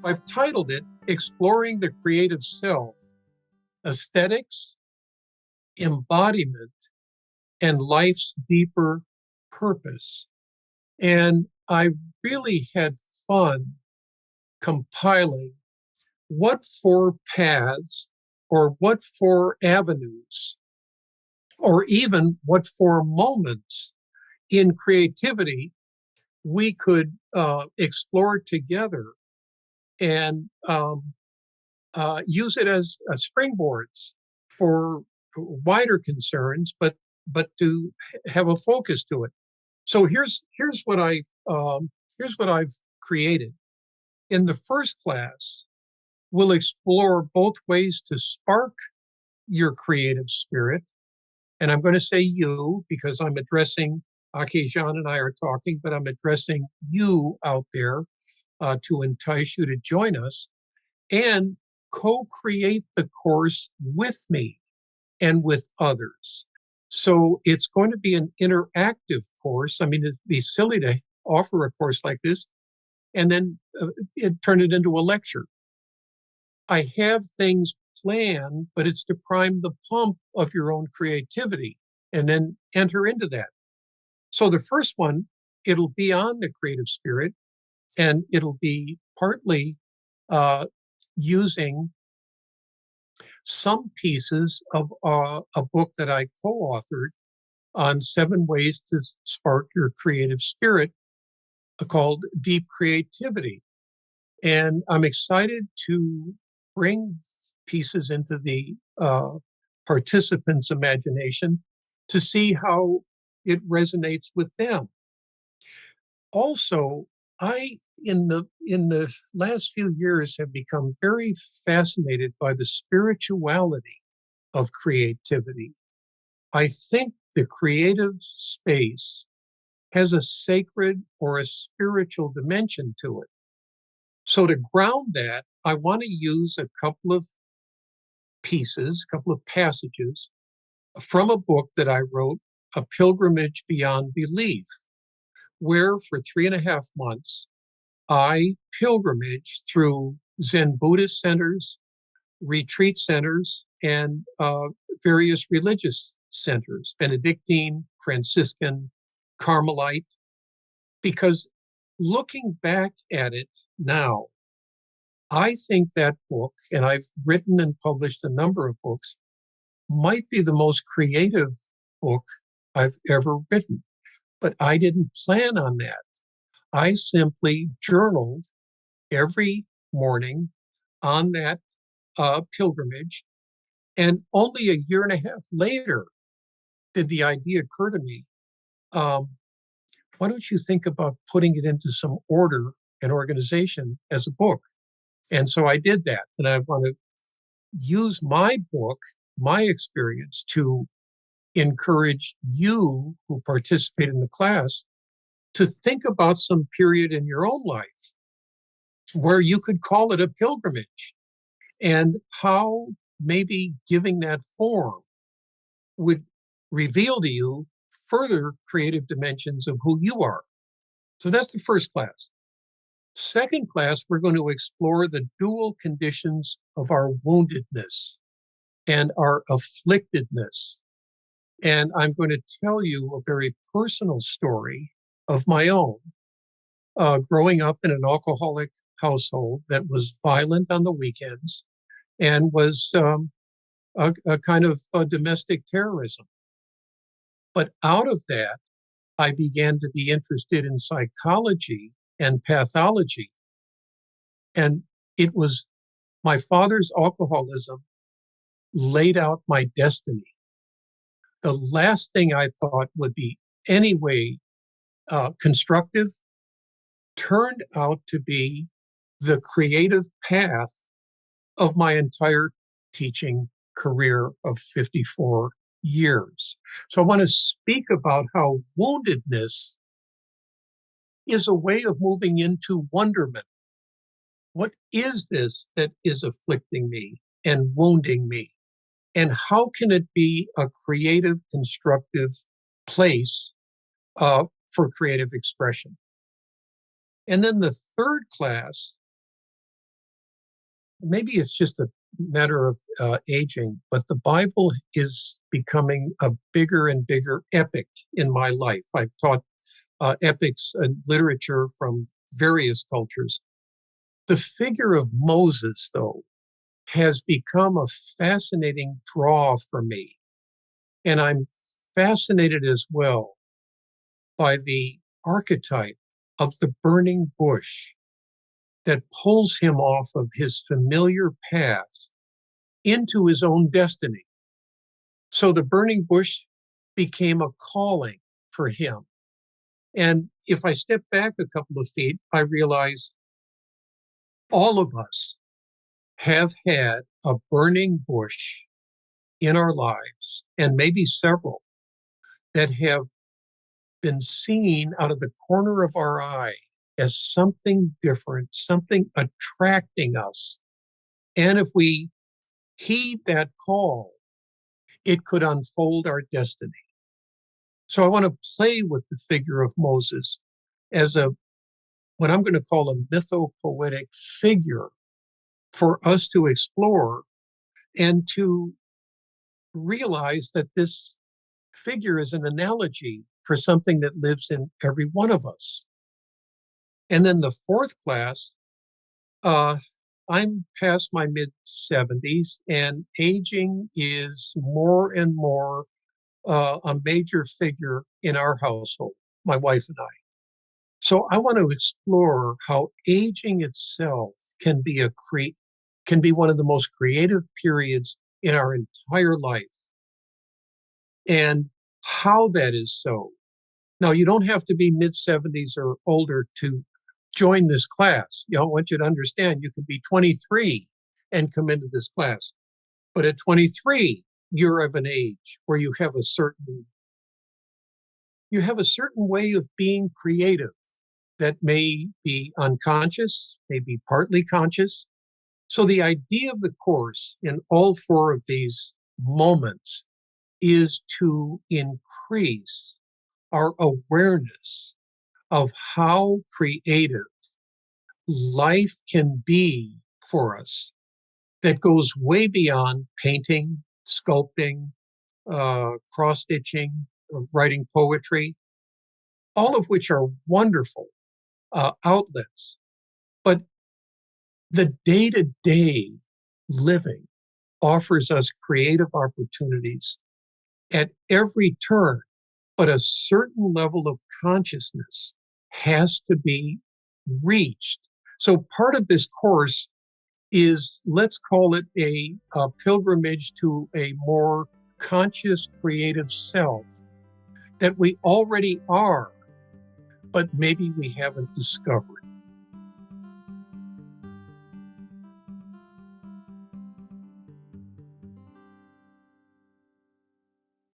I've titled it Exploring the Creative Self, Aesthetics, Embodiment, and Life's Deeper Purpose. And I really had fun compiling what four paths or what four avenues or even what four moments in creativity we could explore together and use it as springboards for wider concerns, but to have a focus to it. So here's what I've created. In the first class, we'll explore both ways to spark your creative spirit. And I'm going to say you because I'm addressing Aki, Jean, and I are talking, but I'm addressing you out there to entice you to join us and co-create the course with me and with others. So it's going to be an interactive course. I mean, it'd be silly to offer a course like this and then turn it into a lecture. I have things planned, but it's to prime the pump of your own creativity and then enter into that. So the first one, it'll be on the creative spirit, and it'll be partly using some pieces of a book that I co-authored on 7 ways to spark your creative spirit called Deep Creativity. And I'm excited to bring pieces into the participants' imagination to see how it resonates with them. Also, I in the last few years have become very fascinated by the spirituality of creativity. I think the creative space has a sacred or a spiritual dimension to it. So to ground that, I want to use a couple of pieces, a couple of passages from a book that I wrote, A Pilgrimage Beyond Belief, where for 3.5 months, I pilgrimaged through Zen Buddhist centers, retreat centers, and various religious centers, Benedictine, Franciscan, Carmelite, because looking back at it now, I think that book, and I've written and published a number of books, might be the most creative book I've ever written. But I didn't plan on that. I simply journaled every morning on that pilgrimage. And only a year and a half later did the idea occur to me, why don't you think about putting it into some order and organization as a book? And so I did that. And I want to use my book, my experience, to encourage you who participate in the class to think about some period in your own life where you could call it a pilgrimage and how maybe giving that form would reveal to you further creative dimensions of who you are. So that's the first class. Second class, we're going to explore the dual conditions of our woundedness and our afflictedness. And I'm going to tell you a very personal story of my own. Growing up in an alcoholic household that was violent on the weekends and was a kind of domestic terrorism. But out of that, I began to be interested in psychology and pathology. And it was my father's alcoholism laid out my destiny. The last thing I thought would be any way constructive turned out to be the creative path of my entire teaching career of 54 years. So I want to speak about how woundedness is a way of moving into wonderment. What is this that is afflicting me and wounding me? And how can it be a creative, constructive place for creative expression? And then the third class maybe it's just a matter of aging, but the Bible is becoming a bigger and bigger epic in my life. I've taught epics and literature from various cultures. The figure of Moses, though, has become a fascinating draw for me. And I'm fascinated as well by the archetype of the burning bush that pulls him off of his familiar path into his own destiny. So the burning bush became a calling for him. And if I step back a couple of feet, I realize all of us have had a burning bush in our lives, and maybe several that have been seen out of the corner of our eye as something different, something attracting us. And if we heed that call, it could unfold our destiny. So I want to play with the figure of Moses as what I'm going to call a mythopoetic figure for us to explore and to realize that this figure is an analogy for something that lives in every one of us. And then the fourth class, uh, I'm past my mid 70s, and aging is more and more a major figure in our household, my wife and I. So I want to explore how aging itself can be can be one of the most creative periods in our entire life, and how that is so. Now, you don't have to be mid 70s or older to join this class. I want you to understand you can be 23 and come into this class. But at 23, you're of an age where you have a certain way of being creative that may be unconscious, may be partly conscious. So the idea of the course in all four of these moments is to increase our awareness of how creative life can be for us, that goes way beyond painting, sculpting, cross stitching, writing poetry, all of which are wonderful outlets. But the day to day living offers us creative opportunities at every turn, but a certain level of consciousness has to be reached. So part of this course is, let's call it a pilgrimage to a more conscious, creative self that we already are, but maybe we haven't discovered.